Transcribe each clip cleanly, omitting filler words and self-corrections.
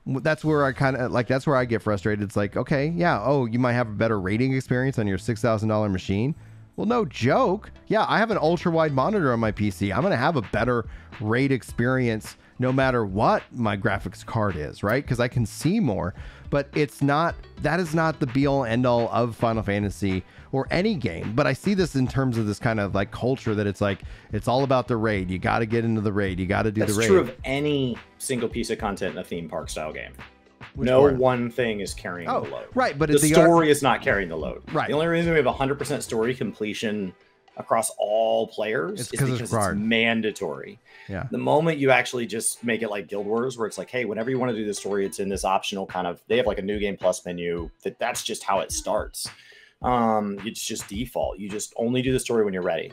that's where I kind of like, that's where I get frustrated. It's like, okay, yeah, oh, you might have a better rating experience on your $6,000 machine. Well, no joke. Yeah, I have an ultra wide monitor on my PC. I'm going to have a better RAID experience no matter what my graphics card is, right? Because I can see more. But it's not, that is not the be all end all of Final Fantasy or any game. But I see this in terms of this kind of like culture that it's like, it's all about the raid. You got to get into the raid. You got to do the raid. That's true of any single piece of content in a theme park style game. Which no part? one thing is carrying the load. Right, but the story is not carrying the load. Right. The only reason we have 100% story completion across all players is because it's mandatory. Yeah. The moment you actually just make it like Guild Wars, where it's like, hey, whenever you want to do the story, it's in this optional kind of, they have like a new game plus menu that's just how it starts. It's just default. You just only do the story when you're ready.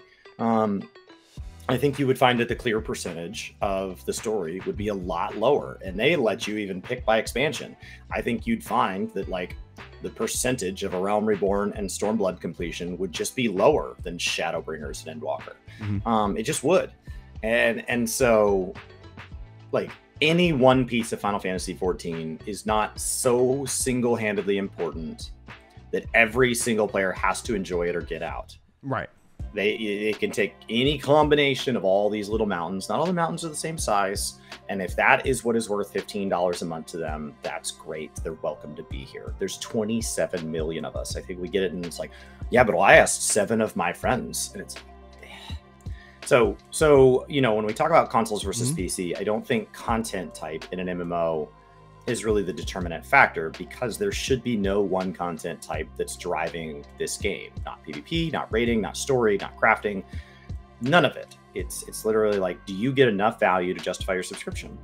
I think you would find that the clear percentage of the story would be a lot lower, and they let you even pick by expansion. I think you'd find that like the percentage of A Realm Reborn and Stormblood completion would just be lower than Shadowbringers and Endwalker. Mm-hmm. It just would. And so like any one piece of Final Fantasy XIV is not so single-handedly important that every single player has to enjoy it or get out. Right. They can take any combination of all these little mountains. Not all the mountains are the same size. And if that is what is worth $15 a month to them, that's great. They're welcome to be here. There's 27 million of us. I think we get it. And it's like, yeah, but I asked 7 of my friends. And it's so, you know, when we talk about consoles versus PC, I don't think content type in an MMO is really the determinant factor, because there should be no one content type that's driving this game. Not PvP, not raiding, not story, not crafting, none of it. It's literally like, do you get enough value to justify your subscription?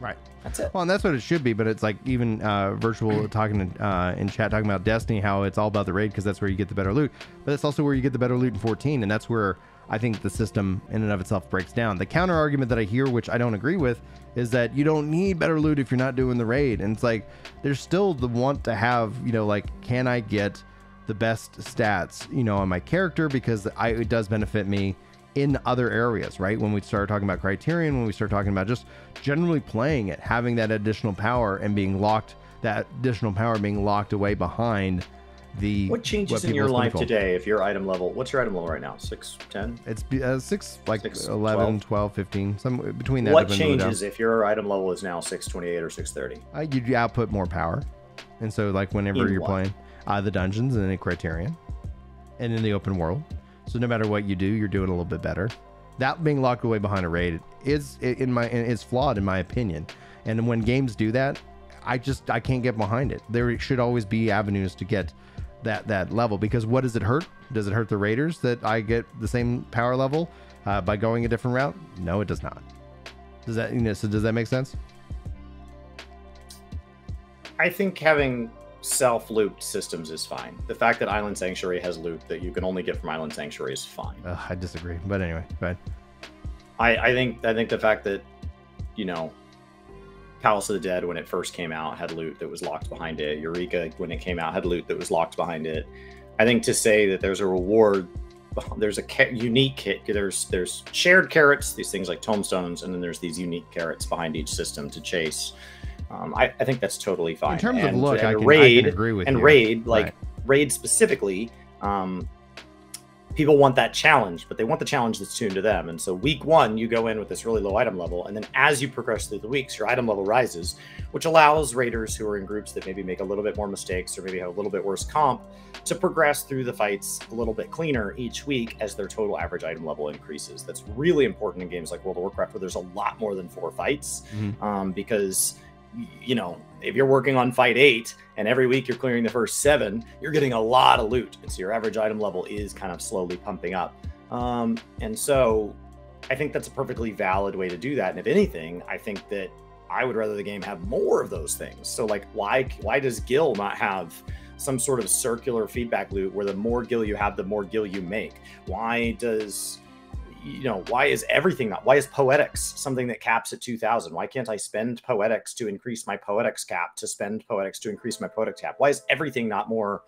Right. That's it. Well, and that's what it should be, but it's like even Virtual talking in chat, talking about Destiny, how it's all about the raid because that's where you get the better loot, but that's also where you get the better loot in 14, and that's where I think the system in and of itself breaks down. The counter argument that I hear, which I don't agree with, is that you don't need better loot if you're not doing the raid. And it's like, there's still the want to have, you know, like, can I get the best stats, you know, on my character, because it does benefit me in other areas, right? When we start talking about Criterion, when we start talking about just generally playing it, having that additional power and being locked, that additional power being locked away behind the... What changes in your life today if your item level... What's your item level right now? 6, 10? It's 6, like 6, 11, 12, 15, some between that. What changes if your item level is now 628 or 630? You output more power. And so, like, whenever you're playing the dungeons and the Criterion and in the open world, so no matter what you do, you're doing a little bit better. That being locked away behind a raid is flawed in my opinion. And when games do that, I can't get behind it. There should always be avenues to get that level, because what does it hurt? Does it hurt the raiders that I get the same power level by going a different route? No, it does not. Does that, you know, so does that make sense? I think having self-looped systems is fine. The fact that Island Sanctuary has loot that you can only get from Island Sanctuary is fine. I disagree, but anyway, go ahead. I think the fact that, you know, Palace of the Dead, when it first came out, had loot that was locked behind it. Eureka, when it came out, had loot that was locked behind it. I think to say that there's a reward, there's a unique kit, there's shared carrots, these things like tomestones, and then there's these unique carrots behind each system to chase. I think that's totally fine. In terms of look, I can agree with you. And raid, like raid specifically, people want that challenge, but they want the challenge that's tuned to them. And so week 1, you go in with this really low item level, and then as you progress through the weeks, your item level rises, which allows raiders who are in groups that maybe make a little bit more mistakes or maybe have a little bit worse comp to progress through the fights a little bit cleaner each week as their total average item level increases. That's really important in games like World of Warcraft, where there's a lot more than 4 fights, because, you know, if you're working on fight 8 and every week you're clearing the first 7, you're getting a lot of loot, and so your average item level is kind of slowly pumping up. And so I think that's a perfectly valid way to do that. And if anything, I think that I would rather the game have more of those things. So like, why does Gil not have some sort of circular feedback loop where the more Gil you have, the more Gil you make? Why does, you know, why is Poetics something that caps at 2,000? Why can't I spend Poetics to increase my Poetics cap to spend Poetics to increase my Poetics cap? Why is everything not more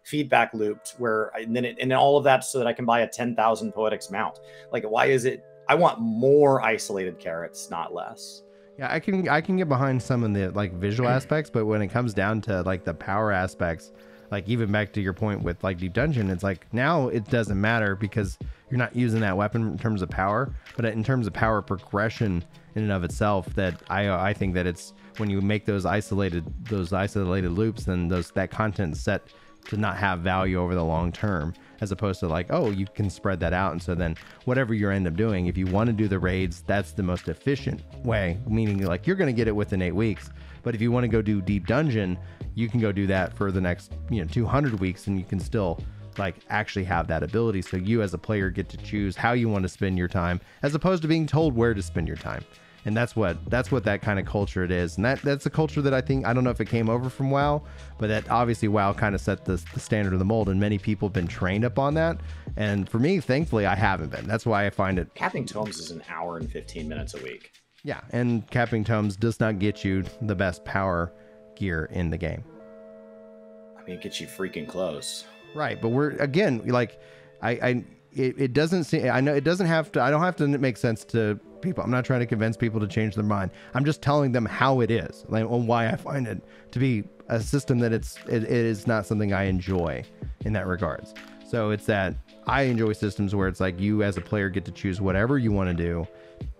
feedback looped, where and then all of that so that I can buy a 10,000 Poetics mount? Like, why is it? I want more isolated carrots, not less. Yeah, I can get behind some of the like visual aspects, but when it comes down to like the power aspects, like even back to your point with like Deep Dungeon, it's like now it doesn't matter because you're not using that weapon in terms of power, but in terms of power progression in and of itself, that I think that it's when you make those isolated loops, then that content's set to not have value over the long term, as opposed to like, oh, you can spread that out. And so then whatever you end up doing, if you want to do the raids, that's the most efficient way, meaning like you're going to get it within 8 weeks. But if you want to go do Deep Dungeon, you can go do that for the next 200 weeks, and you can still like actually have that ability. So you as a player get to choose how you want to spend your time, as opposed to being told where to spend your time. And that's what that kind of culture it is. And that's a culture that I don't know if it came over from WoW, but that obviously WoW kind of set the standard of the mold, and many people have been trained up on that. And for me, thankfully, I haven't been. That's why I find it. Capping tomes is an hour and 15 minutes a week. Yeah, and capping tomes does not get you the best power gear in the game. I mean, it gets you freaking close. Right, but we're again like it doesn't seem, I know it doesn't have to, I don't have to make sense to people. I'm not trying to convince people to change their mind. I'm just telling them how it is, like, on why I find it to be a system that it is not something I enjoy in that regards. So it's that I enjoy systems where it's like you as a player get to choose whatever you want to do,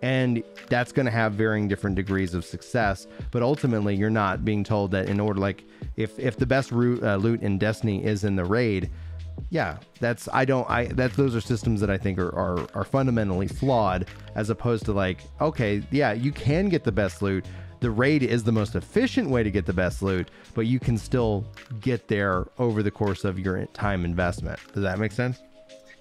and that's going to have varying different degrees of success. But ultimately, you're not being told that in order, like if the best loot in Destiny is in the raid, yeah, those are systems that I think are fundamentally flawed, as opposed to like, okay, yeah, you can get the best loot. The raid is the most efficient way to get the best loot, but you can still get there over the course of your time investment. Does that make sense?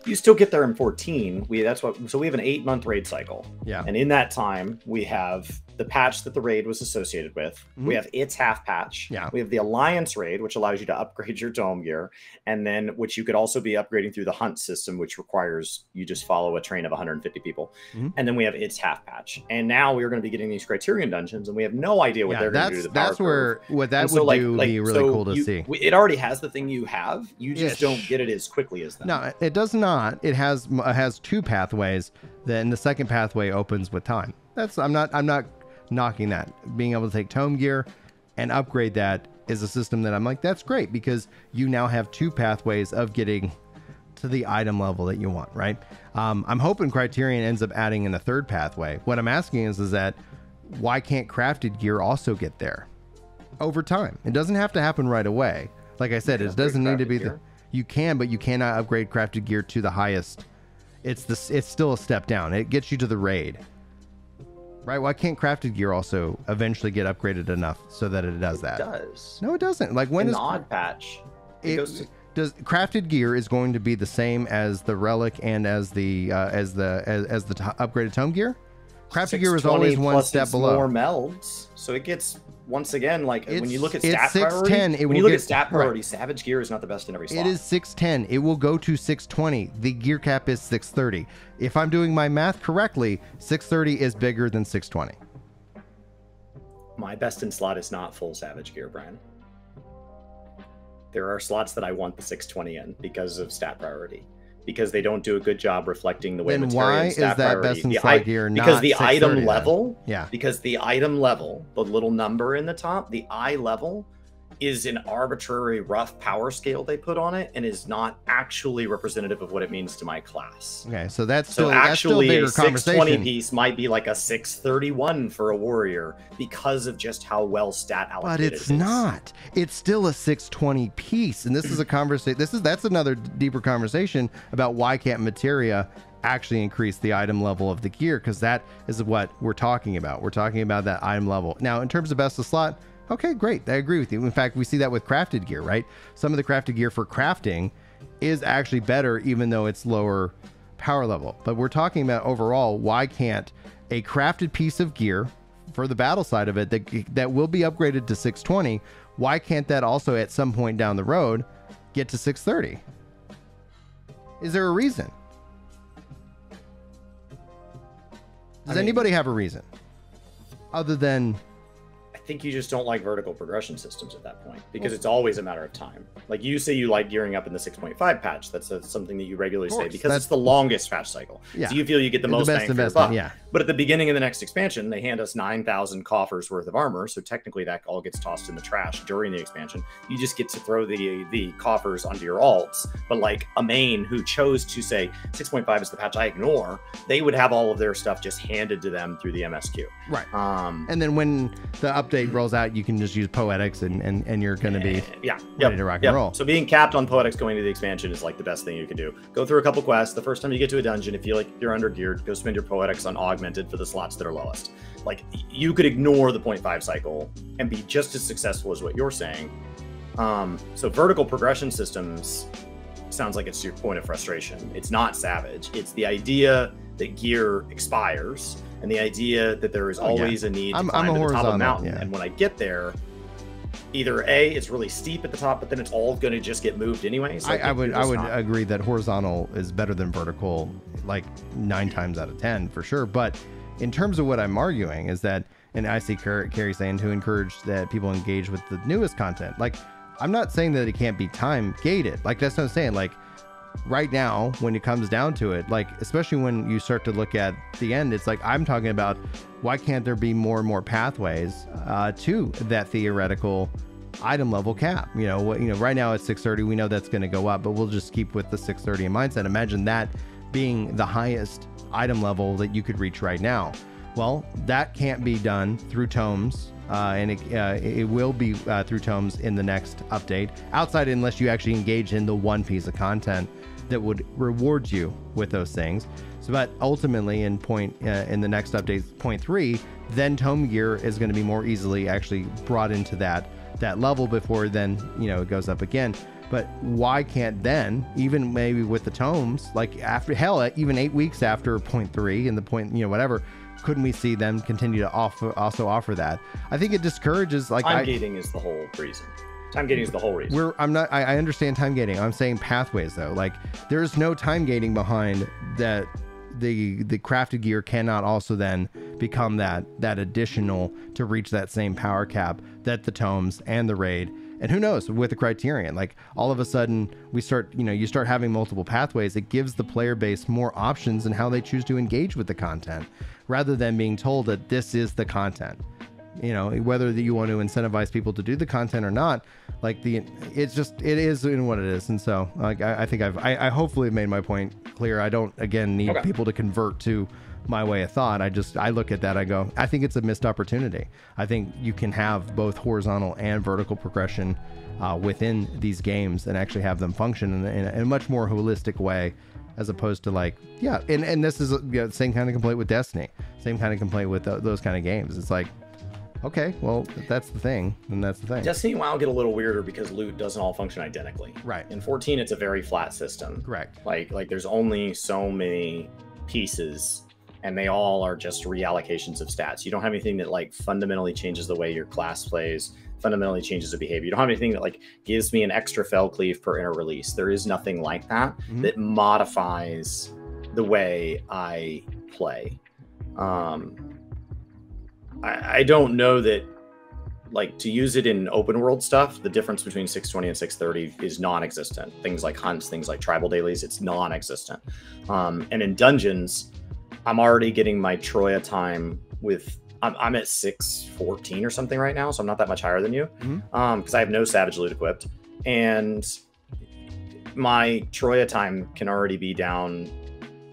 You still get there in 14. So we have an 8-month raid cycle. Yeah. And in that time, we have the patch that the raid was associated with. Mm-hmm. We have its half patch. Yeah. We have the Alliance raid, which allows you to upgrade your dome gear, and then which you could also be upgrading through the hunt system, which requires you just follow a train of 150 people. Mm-hmm. And then we have its half patch. And now we're going to be getting these Criterion dungeons, and we have no idea what they're going to do to the power That's where curve. What that would be really cool to see. It already has the thing you have. You just don't get it as quickly as them. No, it does not. It has two pathways. Then the second pathway opens with time. I'm not knocking that. Being able to take tome gear and upgrade that is a system that I'm like, that's great, because you now have two pathways of getting to the item level that you want, right? I'm hoping Criterion ends up adding in a third pathway. What I'm asking is that why can't crafted gear also get there over time? It doesn't have to happen right away. Like I said, it doesn't need to be you can, but you cannot upgrade crafted gear to the highest. It's still a step down. It gets you to the raid. Right? Why can't crafted gear also eventually get upgraded enough so that it does that? It does. No, it doesn't. Like when in the odd patch, does crafted gear is going to be the same as the relic and as the upgraded tome gear? Crafted gear is always one step below. More melds, so it gets, once again, like when you look at stat 610, priority, Savage gear is not the best in every slot. It is 610. It will go to 620. The gear cap is 630. If I'm doing my math correctly, 630 is bigger than 620. My best in slot is not full Savage gear, Brian. There are slots that I want the 620 in because of stat priority, because they don't do a good job reflecting the way Materia stat priority. Best in slot gear because the item level, yeah, because the item level, the little number in the top, the eye level, is an arbitrary rough power scale they put on it, and is not actually representative of what it means to my class. Okay, so that's still actually a 620 piece might be like a 631 for a warrior because of just how well stat allocated. But it's not. It's still a 620 piece, and this is a conversation. That's another deeper conversation about why can't materia actually increase the item level of the gear, because that is what we're talking about. We're talking about that item level. Now, in terms of best of slot, okay, great. I agree with you. In fact, we see that with crafted gear, right? Some of the crafted gear for crafting is actually better, even though it's lower power level. But we're talking about overall, why can't a crafted piece of gear for the battle side of it that will be upgraded to 620, why can't that also at some point down the road get to 630? Is there a reason? Does anybody have a reason other than... think you just don't like vertical progression systems at that point, because it's always a matter of time. Like you say you like gearing up in the 6.5 patch. That's something that you regularly say because it's the longest patch cycle. Yeah. So you feel you get the most bang for your buck. Yeah. But at the beginning of the next expansion, they hand us 9,000 coffers worth of armor. So technically that all gets tossed in the trash during the expansion. You just get to throw the coffers onto your alts. But like a main who chose to say 6.5 is the patch I ignore, they would have all of their stuff just handed to them through the MSQ. Right. And then when the update rolls out, you can just use Poetics and you're going to be ready to rock and roll. So being capped on Poetics going to the expansion is like the best thing you can do. Go through a couple quests. The first time you get to a dungeon, if you like you're under geared, go spend your Poetics on Augmented for the slots that are lowest. Like you could ignore the 0.5 cycle and be just as successful as what you're saying. So vertical progression systems sounds like it's your point of frustration. It's not Savage. It's the idea that gear expires and the idea that there is always a need to climb to the top of the mountain. And when I get there, either A, it's really steep at the top, but then it's all going to just get moved anyway. So I would agree that horizontal is better than vertical, like 9 times out of 10 for sure. But in terms of what I'm arguing is that, and I see Carrie saying to encourage that people engage with the newest content. Like, I'm not saying that it can't be time gated. Like, that's what I'm saying. Like, right now, when it comes down to it, like, especially when you start to look at the end, it's like, I'm talking about why can't there be more and more pathways to that theoretical item level cap? You know, right now it's 630. We know that's going to go up, but we'll just keep with the 630 in mindset. Imagine that being the highest item level that you could reach right now. Well, that can't be done through tomes. And it will be through tomes in the next update, outside unless you actually engage in the one piece of content that would reward you with those things. So, but ultimately in the next update, 0.3, then tome gear is going to be more easily actually brought into that level before then, you know, it goes up again. But why can't then, even maybe with the tomes, like after even 8 weeks after 0.3 and the point, you know, whatever, couldn't we see them continue to also offer that? I think it discourages, like, time gating is the whole reason. Time gating is the whole reason. I understand time gating. I'm saying pathways though. Like, there's no time gating behind that. The crafted gear cannot also then become that additional to reach that same power cap that the tomes and the raid. And who knows, with the criterion, like, all of a sudden you start having multiple pathways. It gives the player base more options in how they choose to engage with the content, rather than being told that this is the content. You know, whether that you want to incentivize people to do the content or not, like, it is in what it is. And so, like, I think I hopefully made my point clear. I don't, again, need people to convert to my way of thought. I look at that, I go, I think it's a missed opportunity. I think you can have both horizontal and vertical progression within these games and actually have them function in a much more holistic way, as opposed to, like, and this is the same kind of complaint with Destiny, same kind of complaint with those kind of games. It's like, okay, well, if that's the thing, then that's the thing. Destiny and WoW get a little weirder because loot doesn't all function identically. Right. In 14, it's a very flat system. Correct. Like there's only so many pieces, and they all are just reallocations of stats. You don't have anything that, like, fundamentally changes the way your class plays, fundamentally changes the behavior. You don't have anything that, like, gives me an extra fell cleave per inner release. There is nothing like that that modifies the way I play. I don't know that, like, to use it in open world stuff, the difference between 620 and 630 is non-existent. Things like hunts, things like tribal dailies, it's non-existent. And in dungeons, I'm already getting my Troya time with, I'm at 614 or something right now, so I'm not that much higher than you, because I have no Savage loot equipped. And my Troya time can already be down,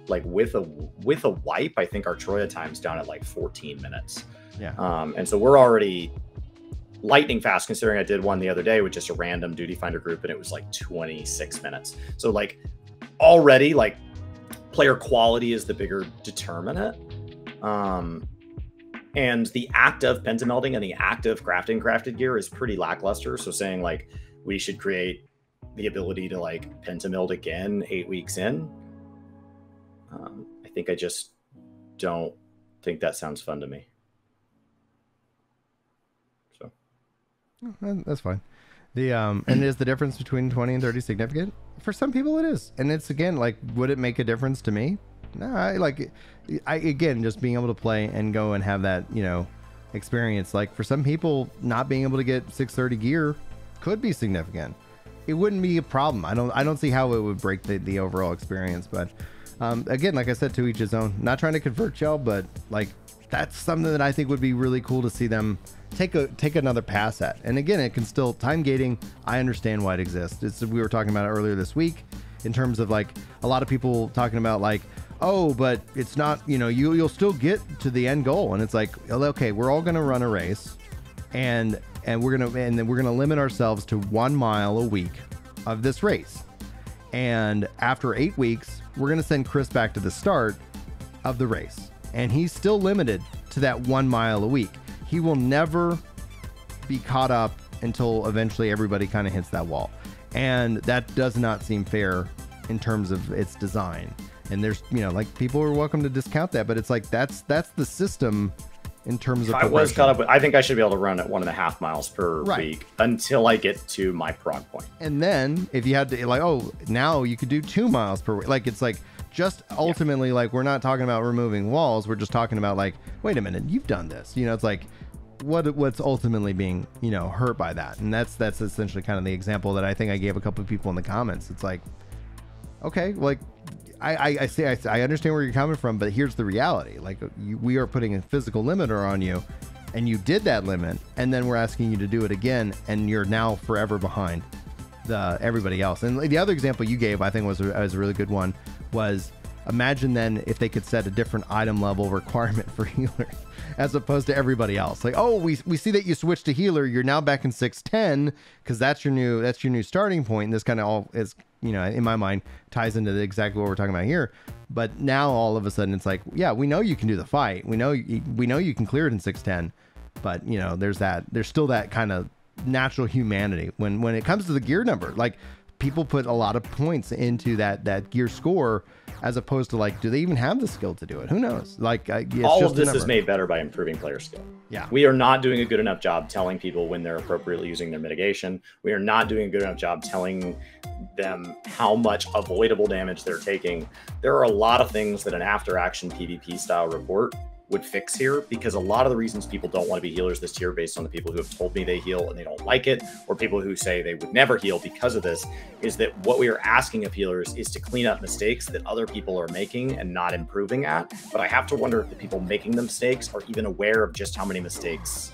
like, with a wipe, I think our Troya time's down at like 14 minutes. Yeah. And so we're already lightning fast, considering I did one the other day with just a random duty finder group, and it was like 26 minutes. So, like, already, like, player quality is the bigger determinant. And the act of pentamelding and the act of crafting crafted gear is pretty lackluster. So saying, like, we should create the ability to, like, pentameld again 8 weeks in, I think I just don't think that sounds fun to me. So that's fine. And is the difference between 20 and 30 significant? For some people it is. And it's, again, like, would it make a difference to me? No, again, just being able to play and go and have that, you know, experience. Like for some people, not being able to get 630 gear could be significant. It wouldn't be a problem. I don't see how it would break the overall experience. But again, like I said, to each his own. Not trying to convert y'all, but like that's something that I think would be really cool to see them take another pass at. And again, it can still time gating. I understand why it exists. We were talking about it earlier this week in terms of like a lot of people talking about like, oh, but it's not, you know, you'll still get to the end goal. And it's like, okay, we're all going to run a race and then we're going to limit ourselves to 1 mile a week of this race. And after 8 weeks, we're going to send Chris back to the start of the race. And he's still limited to that 1 mile a week. He will never be caught up until eventually everybody kind of hits that wall. And that does not seem fair in terms of its design. And there's, you know, like people are welcome to discount that, but it's like that's the system in terms of. I was caught up with, I think I should be able to run at 1.5 miles per week until I get to my prog point. And then if you had to like, oh, now you could do 2 miles per week. Like it's like just ultimately like we're not talking about removing walls. We're just talking about like, wait a minute, you've done this. You know, it's like what's ultimately being, you know, hurt by that. And that's essentially kind of the example that I think I gave a couple of people in the comments. It's like, okay, like I understand where you're coming from, but here's the reality. Like we are putting a physical limiter on you and you did that limit. And then we're asking you to do it again. And you're now forever behind everybody else. And the other example you gave, I think was a really good one, was imagine then if they could set a different item level requirement for healers as opposed to everybody else. Like, oh, we see that you switched to healer. You're now back in 610 because that's your new starting point. And this kind of all is, you know, in my mind ties into exactly what we're talking about here. But now all of a sudden it's like, yeah, we know you can do the fight. We know you can clear it in 610. But you know, there's still that kind of natural humanity when it comes to the gear number. Like people put a lot of points into that gear score as opposed to like, do they even have the skill to do it? Who knows? Like all of this is made better by improving player skill. Yeah, we are not doing a good enough job telling people when they're appropriately using their mitigation. We are not doing a good enough job telling them how much avoidable damage they're taking. There are a lot of things that an after action PvP style report would fix here, because a lot of the reasons people don't want to be healers this tier based on the people who have told me they heal and they don't like it, or people who say they would never heal because of this, is that what we are asking of healers is to clean up mistakes that other people are making and not improving at. But I have to wonder if the people making the mistakes are even aware of just how many mistakes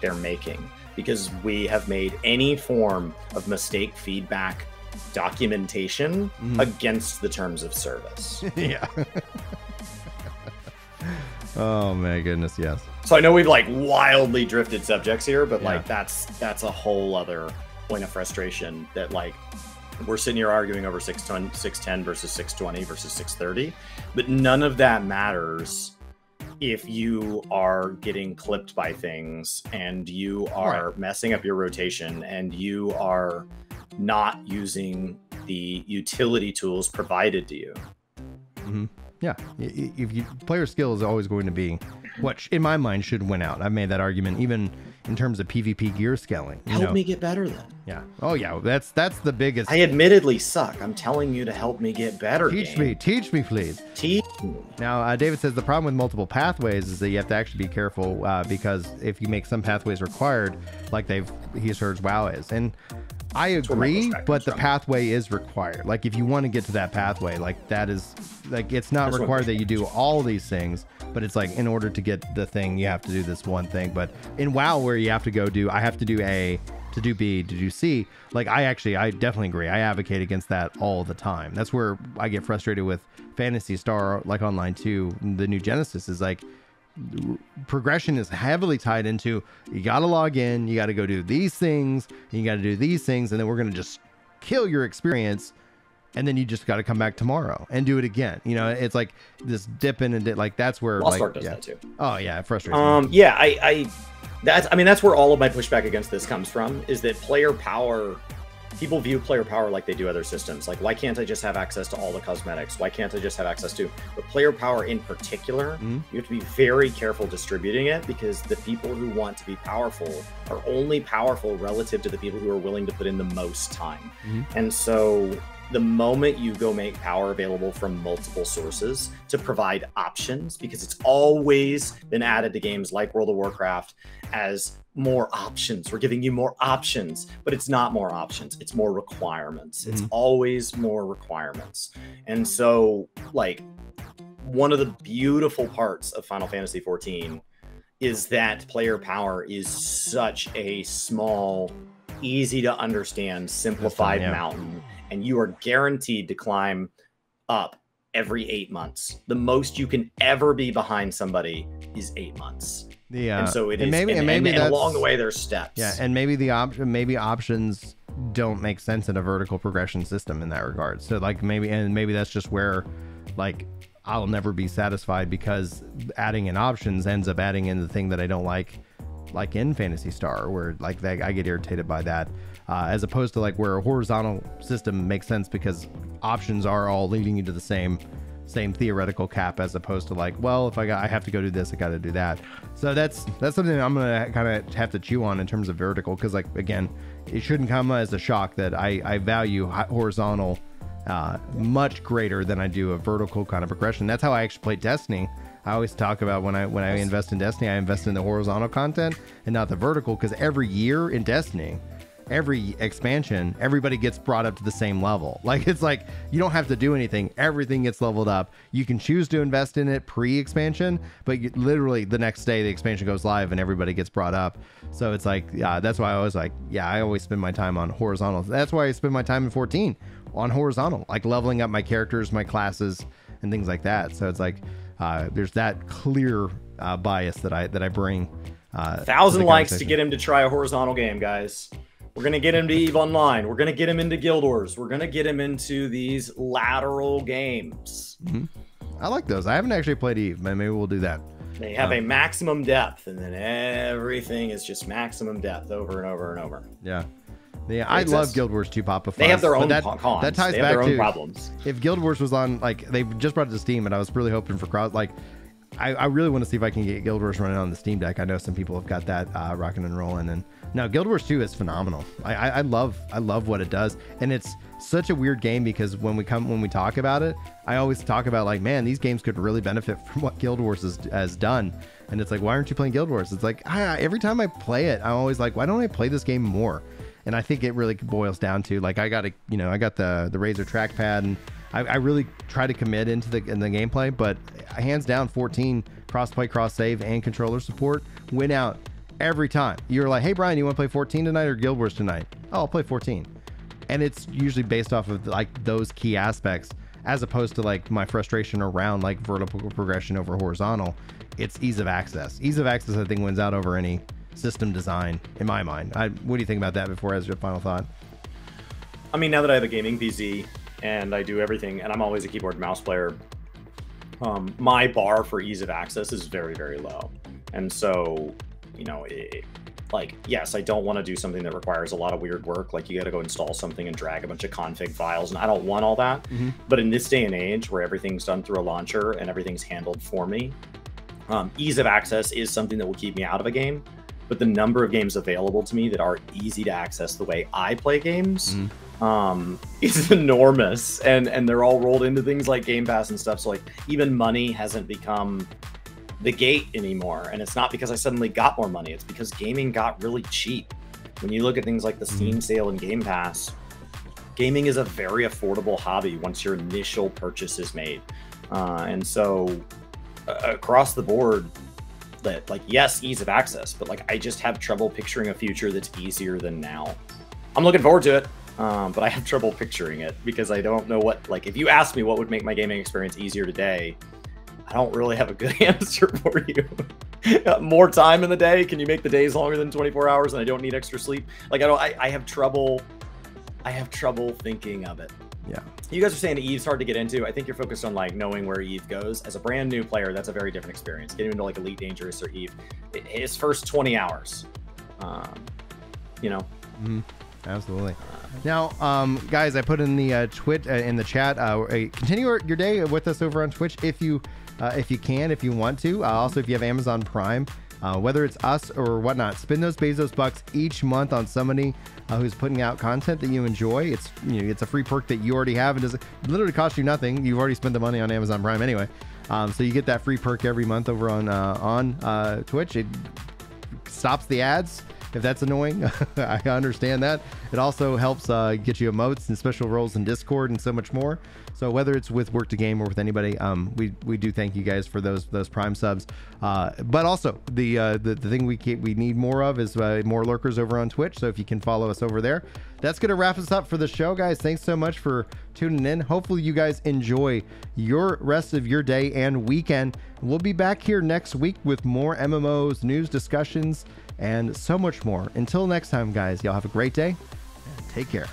they're making, because we have made any form of mistake feedback documentation against the terms of service. Yeah. Oh my goodness, yes. So I know we've like wildly drifted subjects here, but like that's a whole other point of frustration, that like we're sitting here arguing over 610 versus 620 versus 630, but none of that matters if you are getting clipped by things and you are messing up your rotation and you are not using the utility tools provided to you. Yeah, if player skill is always going to be what, in my mind, should win out. I've made that argument even in terms of PvP gear scaling. Help me get better then. Yeah. Oh yeah, that's the biggest. I admittedly suck. I'm telling you to help me get better. Teach me, please. Teach me. Now, David says the problem with multiple pathways is that you have to actually be careful because if you make some pathways required, like he's heard WoW is, and I agree, but the pathway is required. Like if you want to get to that pathway, like that is like, it's not required that you do all these things, but it's like in order to get the thing, you have to do this one thing. But in WoW, where you have to go do, I have to do A to do B to do C. Like I definitely agree. I advocate against that all the time. That's where I get frustrated with Phantasy Star, like Online 2, the new Genesis is like, progression is heavily tied into, you got to log in, you got to go do these things, and you got to do these things, and then we're going to just kill your experience, and then you just got to come back tomorrow and do it again. You know, it's like this dip in and like that's where Lost Ark does that too. Oh yeah, it frustrates me. Yeah, that's where all of my pushback against this comes from, is that player power, people view player power like they do other systems. Like, why can't I just have access to all the cosmetics? Why can't I just have access to, but player power in particular, you have to be very careful distributing it, because the people who want to be powerful are only powerful relative to the people who are willing to put in the most time. And so the moment you go make power available from multiple sources to provide options, because it's always been added to games like World of Warcraft as more options. We're giving you more options, but it's not more options. It's more requirements. It's always more requirements. And so, like, one of the beautiful parts of Final Fantasy XIV is that player power is such a small, easy to understand, simplified mountain, and you are guaranteed to climb up every 8 months. The most you can ever be behind somebody is 8 months. Yeah, and so it is, and along the way there's steps. Yeah, and maybe options don't make sense in a vertical progression system in that regard. So like maybe that's just where, like, I'll never be satisfied, because adding in options ends up adding in the thing that I don't like in Phantasy Star, where like I get irritated by that, as opposed to like where a horizontal system makes sense because options are all leading you to the same theoretical cap, as opposed to like, well, if I have to go do this, I got to do that. So that's something I'm gonna kind of have to chew on in terms of vertical, because like, again, it shouldn't come as a shock that I value horizontal much greater than I do a vertical kind of progression. That's how I actually play Destiny. I always talk about when I invest in Destiny, I invest in the horizontal content and not the vertical, because every year in Destiny, every expansion, everybody gets brought up to the same level. Like, it's like you don't have to do anything, everything gets leveled up. You can choose to invest in it pre-expansion, but literally the next day the expansion goes live and everybody gets brought up. So it's like, that's why I was like, I always spend my time on horizontal. That's why I spend my time in 14 on horizontal, like leveling up my characters, my classes, and things like that. So it's like there's that clear bias that I bring. 1,000 likes to get him to try a horizontal game, guys. We're going to get him to EVE Online. We're going to get him into Guild Wars. We're going to get him into these lateral games. I like those. I haven't actually played EVE. Maybe we'll do that. They have a maximum depth, and then everything is just maximum depth over and over and over. Yeah. I love Guild Wars 2 Papa Fuzz. They have their own cons. That ties back to their own problems. If Guild Wars was on, like, they just brought it to Steam, and I was really hoping for crowd, like, I really want to see if I can get Guild Wars running on the Steam Deck. I know some people have got that rocking and rolling, and no, Guild Wars 2 is phenomenal. I love what it does, and it's such a weird game because when we talk about it, I always talk about like, man, these games could really benefit from what Guild Wars has done, and it's like, why aren't you playing Guild Wars? It's like, every time I play it, I'm always like, why don't I play this game more? And I think it really boils down to like, I got the Razer trackpad, and I really try to commit into the gameplay, but hands down 14 cross-play, cross-save, and controller support win out every time. You're like, hey Brian, you want to play 14 tonight or Guild Wars tonight? Oh, I'll play 14. And it's usually based off of like those key aspects, as opposed to like my frustration around like vertical progression over horizontal. It's ease of access. Ease of access, I think, wins out over any system design in my mind. What do you think about that before, as your final thought? I mean, now that I have a gaming PC and I do everything, and I'm always a keyboard and mouse player, my bar for ease of access is very, very low. And so, like, yes, I don't want to do something that requires a lot of weird work. Like, you got to go install something and drag a bunch of config files, and I don't want all that. But in this day and age where everything's done through a launcher and everything's handled for me, ease of access is something that will keep me out of a game. But the number of games available to me that are easy to access the way I play games is enormous, and they're all rolled into things like Game Pass and stuff. So like, even money hasn't become the gate anymore, and it's not because I suddenly got more money. It's because gaming got really cheap. When you look at things like the Steam sale and Game Pass, gaming is a very affordable hobby once your initial purchase is made. And so across the board, that, like, yes, ease of access, but like, I just have trouble picturing a future that's easier than now. I'm looking forward to it, but I have trouble picturing it because I don't know what, like, if you ask me what would make my gaming experience easier today, I don't really have a good answer for you. More time in the day? Can you make the days longer than 24 hours and I don't need extra sleep? Like, I have trouble thinking of it. Yeah. You guys are saying EVE's hard to get into. I think you're focused on like knowing where EVE goes. As a brand new player, that's a very different experience. Getting into like Elite Dangerous or EVE, his first 20 hours, Absolutely. Now, guys, I put in the in the chat. Continue your day with us over on Twitch if you can, if you want to. Also, if you have Amazon Prime, whether it's us or whatnot. Spend those Bezos bucks each month on somebody who's putting out content that you enjoy. It's, you know, it's a free perk that you already have. It doesn't literally cost you nothing. You've already spent the money on Amazon Prime anyway. So you get that free perk every month over on Twitch. It stops the ads if that's annoying. I understand that. It also helps get you emotes and special roles in Discord and so much more. So whether it's with Work to Game or with anybody, we do thank you guys for those Prime subs. But also the thing we need more of is more lurkers over on Twitch. So if you can follow us over there. That's going to wrap us up for the show, guys. Thanks so much for tuning in. Hopefully you guys enjoy your rest of your day and weekend. We'll be back here next week with more MMOs, news, discussions, and so much more. Until next time, guys, y'all have a great day and take care.